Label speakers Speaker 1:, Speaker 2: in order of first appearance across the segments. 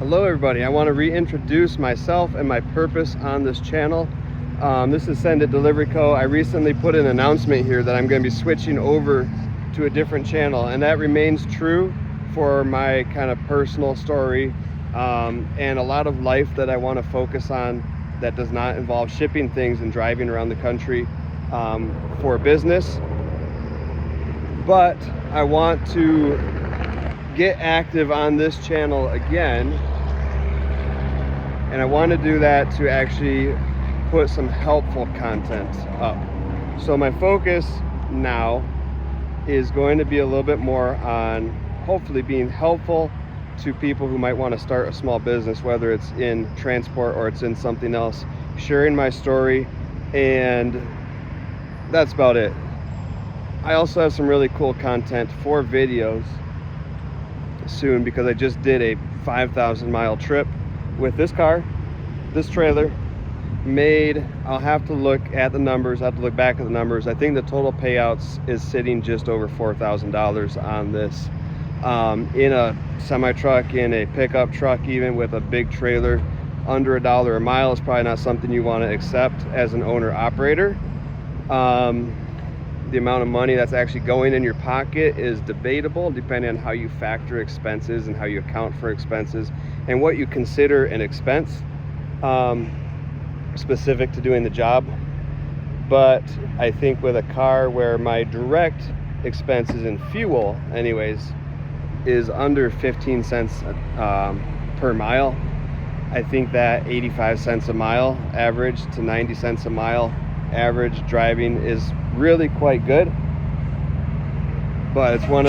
Speaker 1: Hello everybody, I want to reintroduce myself and my purpose on this channel. This is Send It Delivery Co. I recently put an announcement here that I'm going to be switching over to a different channel, and that remains true for my kind of personal story and a lot of life that I want to focus on that does not involve shipping things and driving around the country for business. But I want to get active on this channel again, and I want to do that to actually put some helpful content up. So my focus now is going to be a little bit more on hopefully being helpful to people who might want to start a small business, whether it's in transport or it's in something else, sharing my story, and that's about it. I also have some really cool content for videos soon, because I just did a 5,000 mile trip with this car, this trailer. I'll have to look at the numbers, I have to look back at the numbers. I think the total payouts is sitting just over $4,000 on this, in a semi truck, in a pickup truck, even with a big trailer. Under $1 a mile is probably not something you want to accept as an owner operator. The amount of money that's actually going in your pocket is debatable, depending on how you factor expenses and how you account for expenses and what you consider an expense specific to doing the job. But I think with a car where my direct expenses in fuel anyways is under 15 cents per mile, I think that 85 cents a mile average to 90 cents a mile average driving is really quite good. But it's one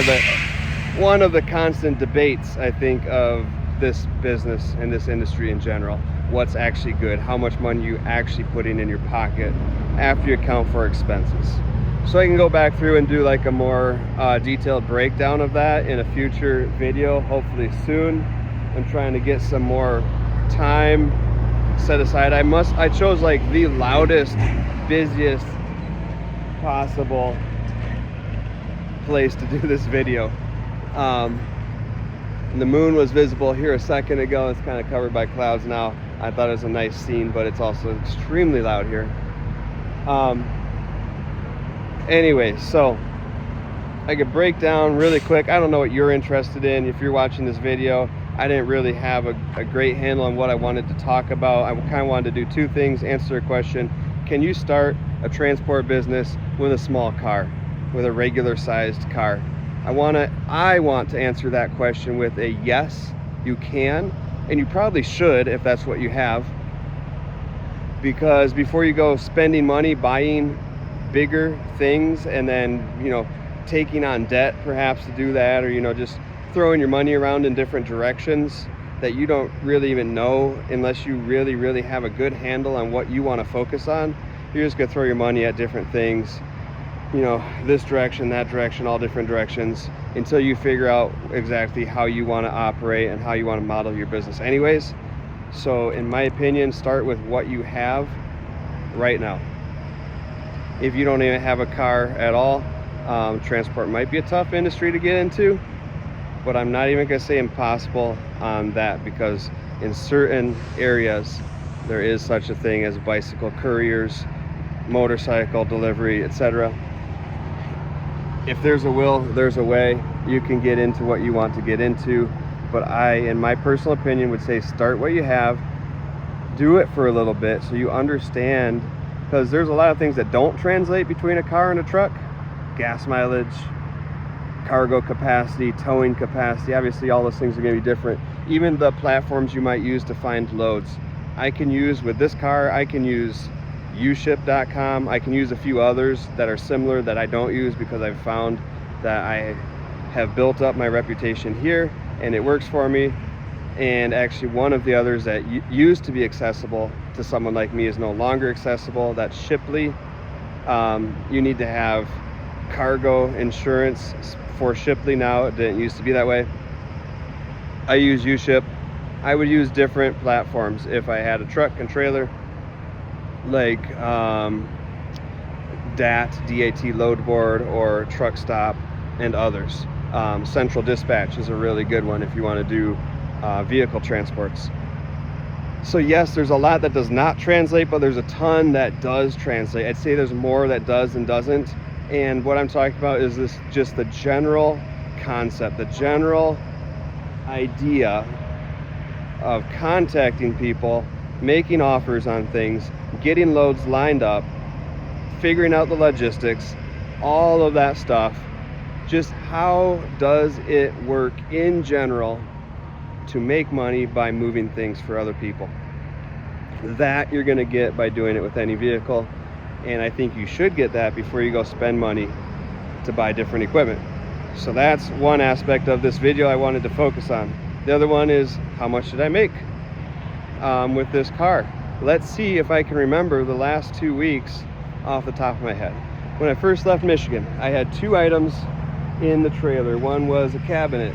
Speaker 1: of the constant debates, I think, of this business and this industry in general. What's actually good? How much money you actually putting in your pocket after you account for expenses? So I can go back through and do like a more detailed breakdown of that in a future video, hopefully soon. I'm trying to get some more time set aside. I chose like the loudest, busiest possible place to do this video. The moon was visible here a second ago. It's kind of covered by clouds now. I thought it was a nice scene, but it's also extremely loud here. Anyway, so I could break down really quick. I don't know what you're interested in. If you're watching this video, I didn't really have a great handle on what I wanted to talk about. I kind of wanted to do two things: answer a question, can you start a transport business with a small car, with a regular sized car? I want to answer that question with a yes, you can, and you probably should if that's what you have. Because before you go spending money buying bigger things and then, taking on debt perhaps to do that, or, just throwing your money around in different directions that you don't really even know, unless you really, really have a good handle on what you want to focus on, you're just going to throw your money at different things, this direction, that direction, all different directions, until you figure out exactly how you want to operate and how you want to model your business anyways. So in my opinion, start with what you have right now. If you don't even have a car at all, transport might be a tough industry to get into, but I'm not even going to say impossible on that, because in certain areas there is such a thing as bicycle couriers, motorcycle delivery, etc. If there's a will, there's a way. You can get into what you want to get into, but I, in my personal opinion, would say start what you have, do it for a little bit so you understand, because there's a lot of things that don't translate between a car and a truck. Gas mileage, cargo capacity, towing capacity, obviously all those things are going to be different. Even the platforms you might use to find loads. I can use, with this car, I can use uship.com. I can use a few others that are similar that I don't use, because I've found that I have built up my reputation here and it works for me. And actually one of the others that used to be accessible to someone like me is no longer accessible. That's Shipley. You need to have cargo insurance for Shipley now. It didn't used to be that way. I use uship. I would use different platforms if I had a truck and trailer, like DAT load board, or Truck Stop, and others. Central Dispatch is a really good one if you want to do vehicle transports. So yes, there's a lot that does not translate, but there's a ton that does translate. I'd say there's more that does than doesn't. And what I'm talking about is this, just the general concept, the general idea of contacting people, making offers on things, getting loads lined up, figuring out the logistics, all of that stuff. Just how does it work in general to make money by moving things for other people? That you're going to get by doing it with any vehicle, and I think you should get that before you go spend money to buy different equipment. So that's one aspect of this video I wanted to focus on. The other one is, how much did I make with this car? Let's see if I can remember the last 2 weeks off the top of my head. When I first left Michigan, I had 2 items in the trailer. One was a cabinet.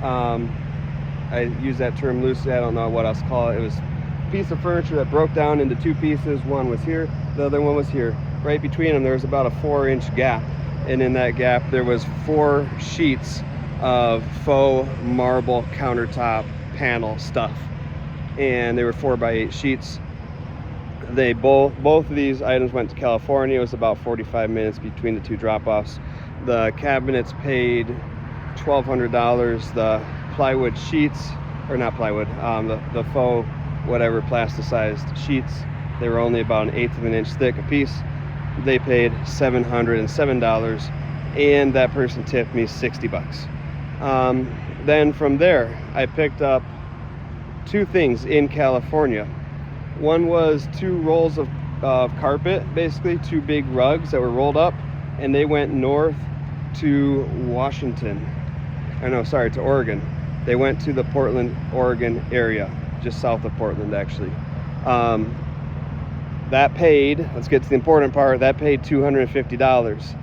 Speaker 1: I use that term loosely, I don't know what else to call it. It was a piece of furniture that broke down into 2 pieces. One was here, the other one was here. Right between them there was about a 4-inch gap, and in that gap there was 4 sheets of faux marble countertop panel stuff, and they were 4x8 sheets. They both of these items went to California. It was about 45 minutes between the 2 drop-offs. The cabinets paid $1,200. The plywood sheets, or not plywood, the faux whatever plasticized sheets, they were only about 1/8 of an inch thick a piece. They paid $707, and that person tipped me 60 bucks. Then from there I picked up 2 things in California. One was 2 rolls of carpet, basically 2 big rugs that were rolled up, and they went north to Washington. To Oregon. They went to the Portland, Oregon area, just south of Portland actually. That paid, let's get to the important part, that paid $250.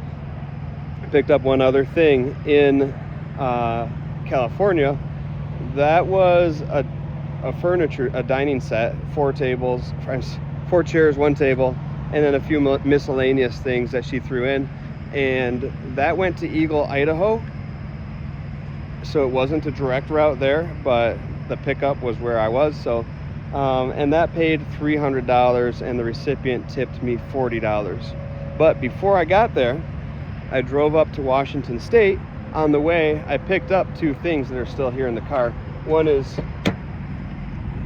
Speaker 1: I picked up one other thing in California. That was a dining set, 4 tables, 4 chairs, 1 table, and then a few miscellaneous things that she threw in, and that went to Eagle, Idaho. So it wasn't a direct route there, but the pickup was where I was. So and that paid $300, and the recipient tipped me $40. But before I got there, I drove up to Washington State. On the way, I picked up 2 things that are still here in the car. One is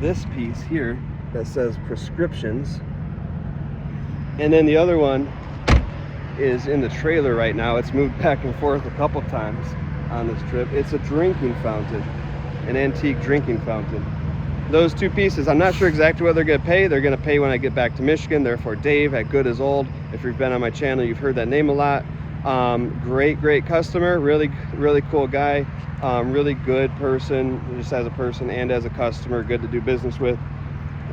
Speaker 1: this piece here that says prescriptions, and then the other one is in the trailer right now. It's moved back and forth a couple times on this trip. It's a drinking fountain, an antique drinking fountain. Those 2 pieces, I'm not sure exactly what they're going to pay. They're going to pay when I get back to Michigan. Therefore, Dave at Good as Old, if you've been on my channel, you've heard that name a lot. Great customer, really cool guy, really good person, just as a person and as a customer, good to do business with.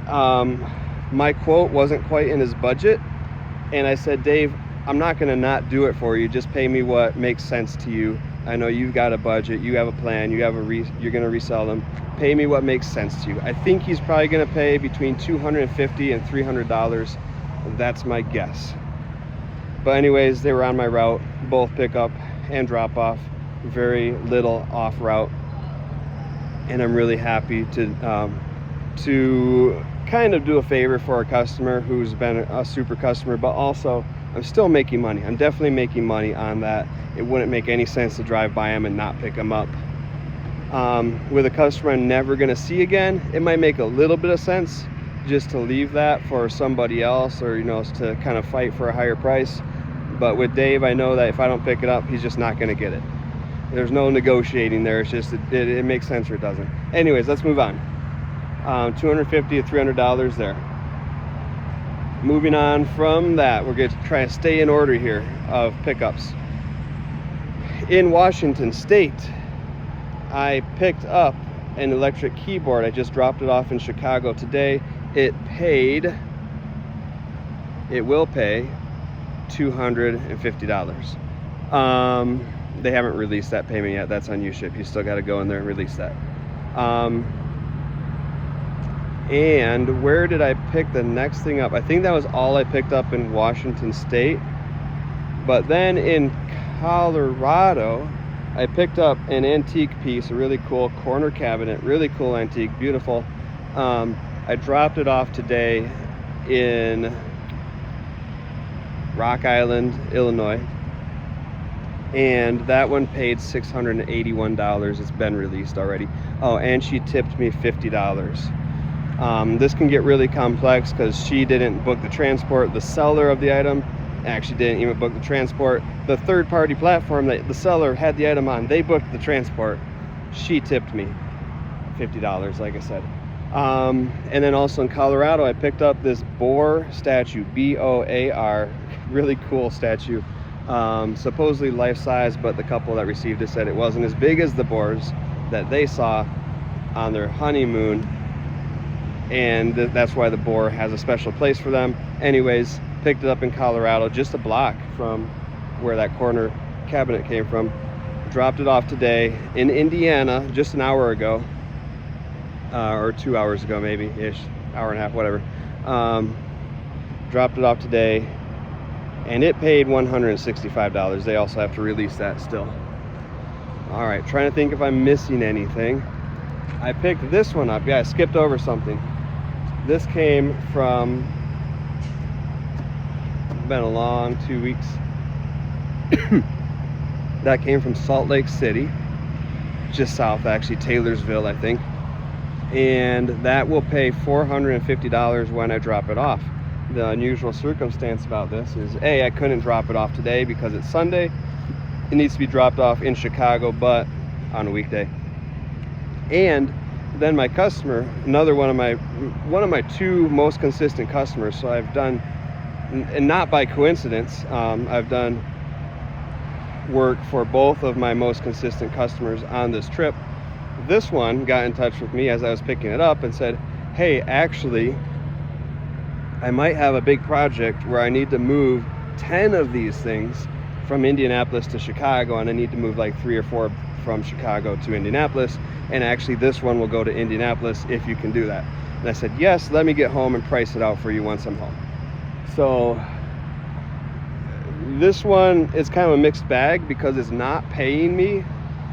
Speaker 1: My quote wasn't quite in his budget, and I said, Dave, I'm not going to not do it for you. Just pay me what makes sense to you. I know you've got a budget, you have a plan, you're going to resell them. Pay me what makes sense to you. I think he's probably going to pay between $250 and $300. That's my guess. But anyways, they were on my route, both pickup and drop off, very little off route, and I'm really happy to kind of do a favor for a customer who's been a super customer, but also I'm still making money. I'm definitely making money on that. It wouldn't make any sense to drive by them and not pick them up. With a customer I'm never going to see again, it might make a little bit of sense just to leave that for somebody else, or to kind of fight for a higher price. But with Dave, I know that if I don't pick it up, he's just not going to get it. There's no negotiating there. It's just it makes sense or it doesn't. Anyways, let's move on. $250 to $300 there. Moving on from that, we're going to try to stay in order here of pickups. In Washington State, I picked up an electric keyboard. I just dropped it off in Chicago today. It will pay $250. They haven't released that payment yet. That's on UShip. You still got to go in there and release that. And where did I pick the next thing up? I think that was all I picked up in Washington State. But then in Colorado, I picked up an antique piece, a really cool corner cabinet, really cool antique, beautiful. I dropped it off today in Rock Island, Illinois, and that one paid $681. It's been released already. Oh, and she tipped me $50. This can get really complex because she didn't book the transport. The seller of the item actually didn't even book the transport. The third-party platform that the seller had the item on, they booked the transport. She tipped me $50, like I said. And then also in Colorado, I picked up this boar statue, B-O-A-R, really cool statue. Supposedly life-size, but the couple that received it said it wasn't as big as the boars that they saw on their honeymoon, and that's why the boar has a special place for them. Anyways, picked it up in Colorado, just a block from where that corner cabinet came from. Dropped it off today in Indiana just an hour ago, or 2 hours ago maybe ish, hour and a half, whatever. Dropped it off today, and it paid $165. They also have to release that still. All right, trying to think if I'm missing anything. I picked this one up. Yeah, I skipped over something. This came from, been a long 2 weeks. That came from Salt Lake City, just south actually, Taylorsville, I think. And that will pay $450 when I drop it off. The unusual circumstance about this is, A, I couldn't drop it off today because it's Sunday. It needs to be dropped off in Chicago, but on a weekday. And then my customer, another one of my two most consistent customers, so I've done, and not by coincidence, I've done work for both of my most consistent customers on this trip. This one got in touch with me as I was picking it up and said, hey, actually, I might have a big project where I need to move 10 of these things from Indianapolis to Chicago, and I need to move like 3 or 4 from Chicago to Indianapolis, and actually this one will go to Indianapolis if you can do that. And I said, yes, let me get home and price it out for you once I'm home. So this one is kind of a mixed bag because it's not paying me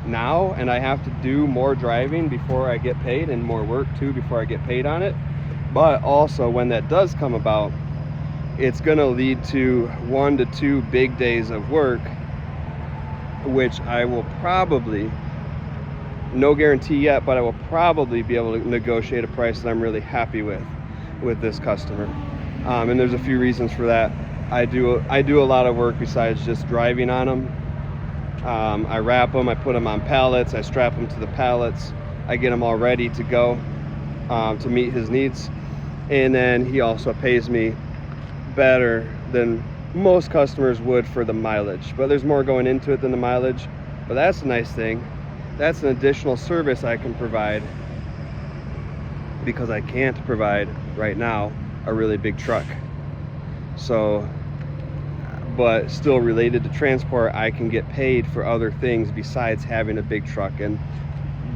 Speaker 1: now, and I have to do more driving before I get paid, and more work too before I get paid on it. But also, when that does come about, it's going to lead to 1 to 2 big days of work, which I will probably, no guarantee yet, but I will probably be able to negotiate a price that I'm really happy with this customer. And there's a few reasons for that. I do a lot of work besides just driving on them. I wrap them, I put them on pallets, I strap them to the pallets, I get them all ready to go to meet his needs. And then he also pays me better than most customers would for the mileage, but there's more going into it than the mileage. But that's a nice thing. That's an additional service I can provide, because I can't provide right now a really big truck. So, but still related to transport, I can get paid for other things besides having a big truck, and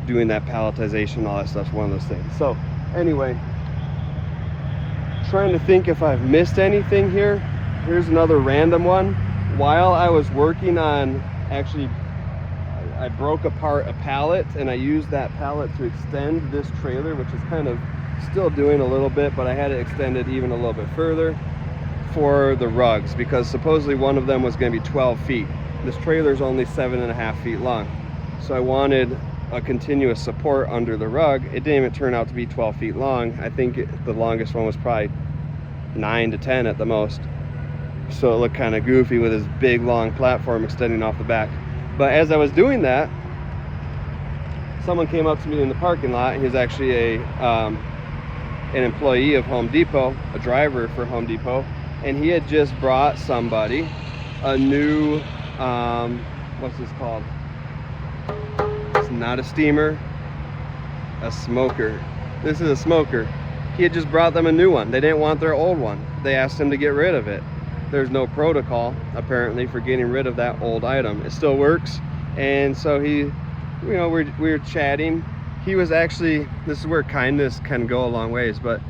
Speaker 1: doing that palletization and all that stuff's one of those things. So anyway, trying to think if I've missed anything here. Here's another random one. While I was working on, actually I broke apart a pallet, and I used that pallet to extend this trailer, which is kind of still doing a little bit, but I had it extended even a little bit further for the rugs, because supposedly one of them was going to be 12 feet. This trailer is only 7.5 feet long, so I wanted a continuous support under the rug. It didn't even turn out to be 12 feet long. I think the longest one was probably 9 to 10 at the most. So it looked kind of goofy with this big long platform extending off the back. But as I was doing that, someone came up to me in the parking lot. He was actually an employee of Home Depot, a driver for Home Depot, and he had just brought somebody a new, what's this called? It's not a steamer, a smoker. This is a smoker. He had just brought them a new one. They didn't want their old one. They asked him to get rid of it. There's no protocol apparently for getting rid of that old item. It still works. And so he, you know, we were chatting. He was actually, this is where kindness can go a long ways, but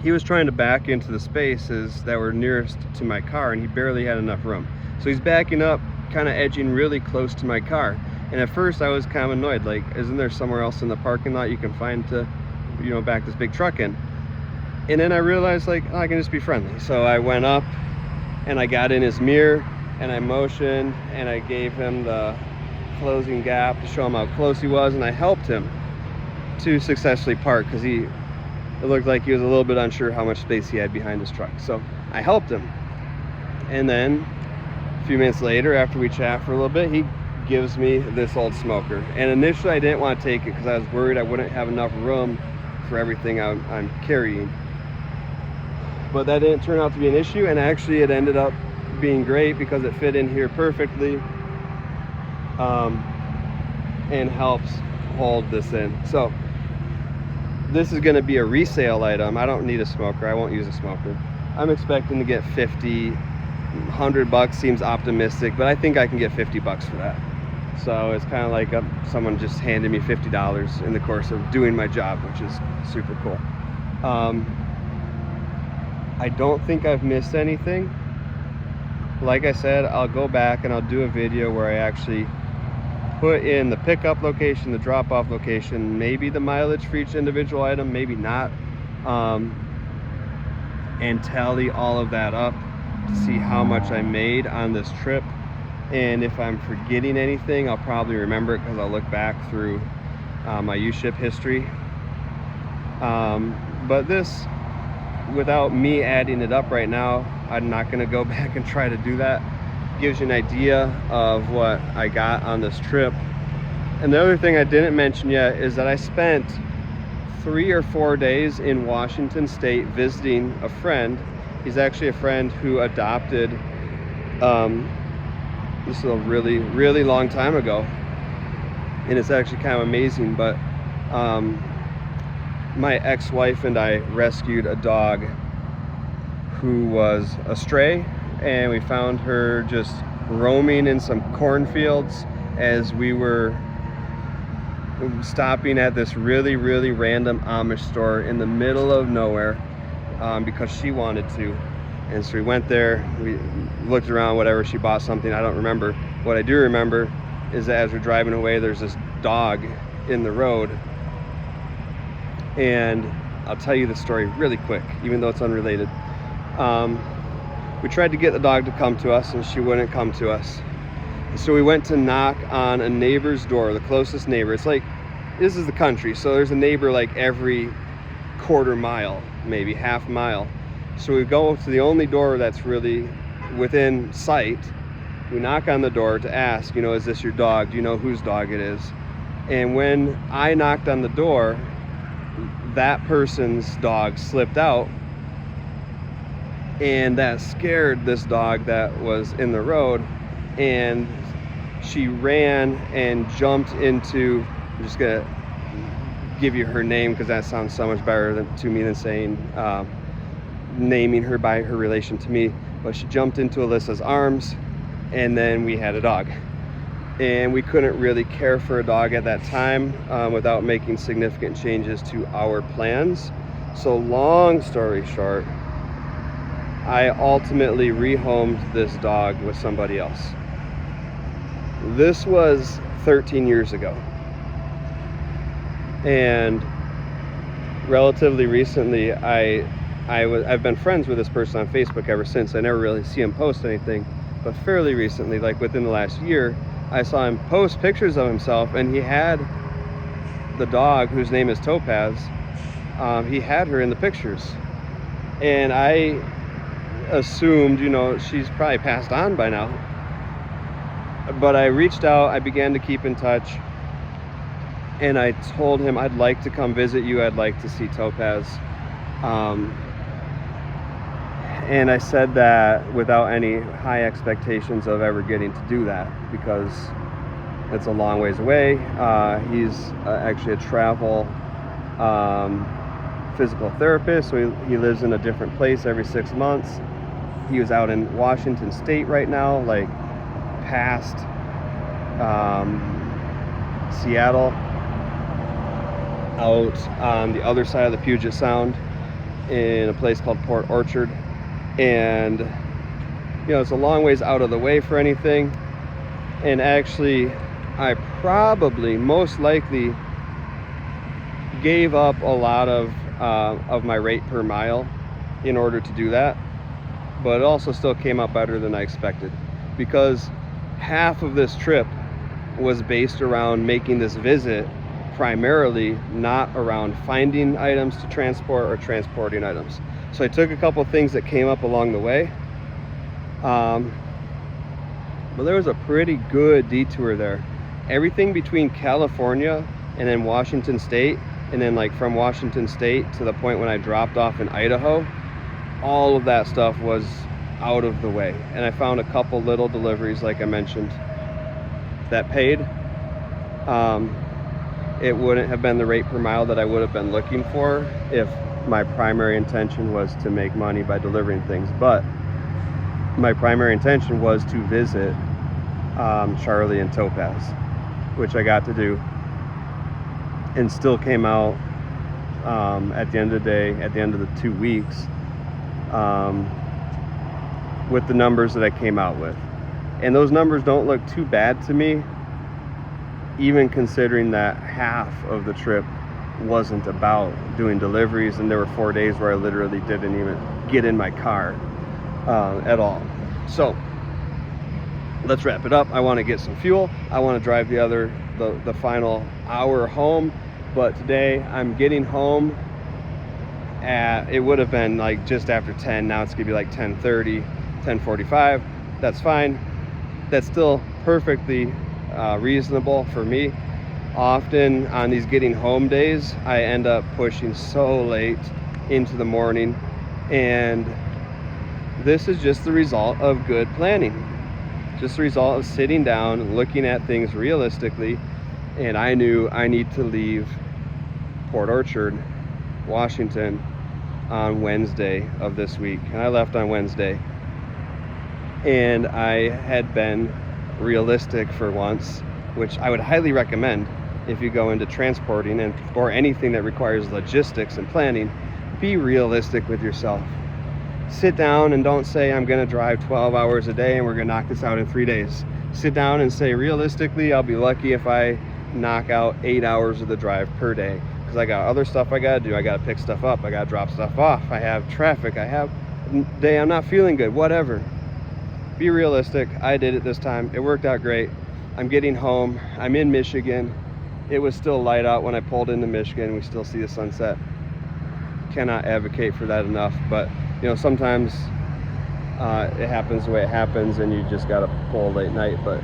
Speaker 1: he was trying to back into the spaces that were nearest to my car, and he barely had enough room. So he's backing up, kind of edging really close to my car. And at first I was kind of annoyed, like, isn't there somewhere else in the parking lot you can find to, you know, back this big truck in? And then I realized, like, oh, I can just be friendly. So I went up and I got in his mirror and I motioned and I gave him the closing gap to show him how close he was, and I helped him to successfully park because it looked like he was a little bit unsure how much space he had behind his truck. So I helped him. And then a few minutes later, after we chat for a little bit, he gives me this old smoker. And initially I didn't want to take it because I was worried I wouldn't have enough room for everything I'm carrying. But that didn't turn out to be an issue, and actually it ended up being great because it fit in here perfectly, and helps hold this in. So this is going to be a resale item. I don't need a smoker. I won't use a smoker. I'm expecting to get 50, 100 bucks seems optimistic, but I think I can get 50 bucks for that. So it's kind of like someone just handed me $50 in the course of doing my job, which is super cool. I don't think I've missed anything. Like I said, I'll go back and I'll do a video where I actually put in the pickup location, the drop-off location, maybe the mileage for each individual item, maybe not, and tally all of that up to see how much I made on this trip. And if I'm forgetting anything, I'll probably remember it because I'll look back through my U-Ship history. But this, without me adding it up right now, I'm not going to go back and try to do that. Gives you an idea of what I got on this trip. And the other thing I didn't mention yet is that I spent 3 or 4 days in Washington State visiting a friend. He's actually a friend who adopted, this is a really, really long time ago, and it's actually kind of amazing, but my ex-wife and I rescued a dog who was a stray, and we found her just roaming in some cornfields as we were stopping at this really, really random Amish store in the middle of nowhere, because she wanted to. And so we went there, we looked around, whatever, she bought something, I don't remember. What I do remember is that as we're driving away, there's this dog in the road. And I'll tell you the story really quick, even though it's unrelated. We tried to get the dog to come to us, and she wouldn't come to us. So we went to knock on a neighbor's door, the closest neighbor. It's like, this is the country, so there's a neighbor like every quarter mile, maybe half mile. So we go to the only door that's really within sight. We knock on the door to ask, you know, is this your dog? Do you know whose dog it is? And when I knocked on the door, that person's dog slipped out, and that scared this dog that was in the road, and she ran and jumped into, I'm just gonna give you her name because that sounds so much better to me than saying naming her by her relation to me, but she jumped into Alyssa's arms, and then we had a dog. And we couldn't really care for a dog at that time without making significant changes to our plans. So long story short, I ultimately rehomed this dog with somebody else. This was 13 years ago. And relatively recently, I've been friends with this person on Facebook ever since. I never really see him post anything, but fairly recently, like within the last year, I saw him post pictures of himself, and he had the dog, whose name is Topaz. He had her in the pictures, and I assumed, you know, she's probably passed on by now. But I reached out, I began to keep in touch, and I told him I'd like to come visit you, I'd like to see Topaz. And I said that without any high expectations of ever getting to do that, because it's a long ways away. He's actually a travel physical therapist, so he lives in a different place every 6 months. He was out in Washington State right now, like past Seattle, out on the other side of the Puget Sound in a place called Port Orchard. And you know, it's a long ways out of the way for anything, And actually, I probably most likely gave up a lot of my rate per mile in order to do that, but it also still came out better than I expected, because half of this trip was based around making this visit primarily, not around finding items to transport or transporting items. So I took a couple things that came up along the way, but there was a pretty good detour there. Everything between California and then Washington State, and then like from Washington State to the point when I dropped off in Idaho, all of that stuff was out of the way. And I found a couple little deliveries, like I mentioned, that paid. It wouldn't have been the rate per mile that I would have been looking for if my primary intention was to make money by delivering things. But my primary intention was to visit Charlie and Topaz, which I got to do, and still came out at the end of the day, at the end of the 2 weeks, with the numbers that I came out with. And those numbers don't look too bad to me, even considering that half of the trip wasn't about doing deliveries, and there were 4 days where I literally didn't even get in my car at all. So let's wrap it up. I want to get some fuel. I want to drive the final hour home, but today I'm getting home at, it would have been like just after 10. Now it's gonna be like 10:30, 10:45. That's fine. That's still perfectly reasonable for me. Often on these getting home days, I end up pushing so late into the morning, and this is just the result of good planning, just the result of sitting down and looking at things realistically. And I knew I need to leave Port Orchard, Washington on Wednesday of this week, and I left on Wednesday. And I had been realistic for once, which I would highly recommend if you go into transporting and or anything that requires logistics and planning. Be realistic with yourself. Sit down and don't say I'm gonna drive 12 hours a day and we're gonna knock this out in 3 days. Sit down and say, realistically, I'll be lucky if I knock out 8 hours of the drive per day, because I got other stuff I gotta do. I gotta pick stuff up, I gotta drop stuff off, I have traffic, I have day I'm not feeling good, whatever. Be realistic. I did it this time. It worked out great. I'm getting home. I'm in Michigan. It was still light out when I pulled into Michigan. We still see the sunset. Cannot advocate for that enough, but you know, sometimes it happens the way it happens and you just gotta pull late night. But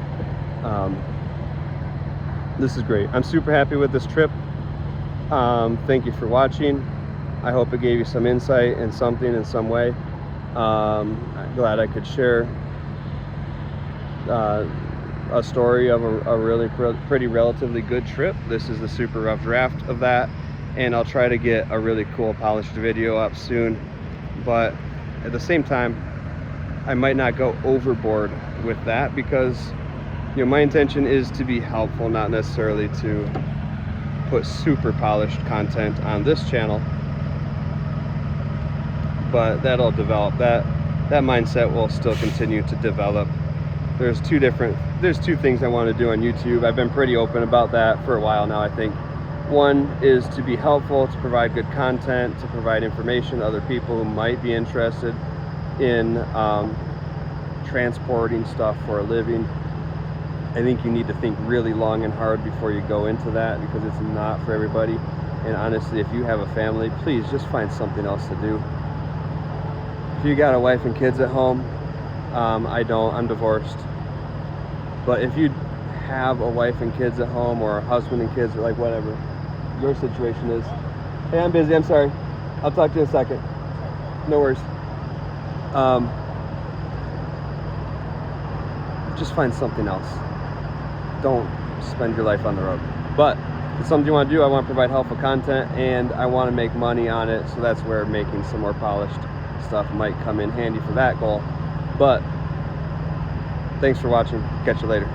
Speaker 1: this is great. I'm super happy with this trip. Thank you for watching. I hope it gave you some insight and something in some way. I'm glad I could share a story of a really pretty relatively good trip. This is the super rough draft of that, and I'll try to get a really cool polished video up soon. But at the same time, I might not go overboard with that, because you know, my intention is to be helpful, not necessarily to put super polished content on this channel. But that'll develop. That mindset will still continue to develop. There's two things I want to do on YouTube. I've been pretty open about that for a while now, I think. One is to be helpful, to provide good content, to provide information to other people who might be interested in transporting stuff for a living. I think you need to think really long and hard before you go into that, because it's not for everybody. And honestly, if you have a family, please just find something else to do. If you got a wife and kids at home, I don't, I'm divorced. But if you have a wife and kids at home, or a husband and kids, or like whatever your situation is. Hey, I'm busy, I'm sorry. I'll talk to you in a second. No worries. Just find something else. Don't spend your life on the road. But if it's something you want to do, I want to provide helpful content, and I want to make money on it, so that's where making some more polished stuff might come in handy for that goal. But thanks for watching. Catch you later.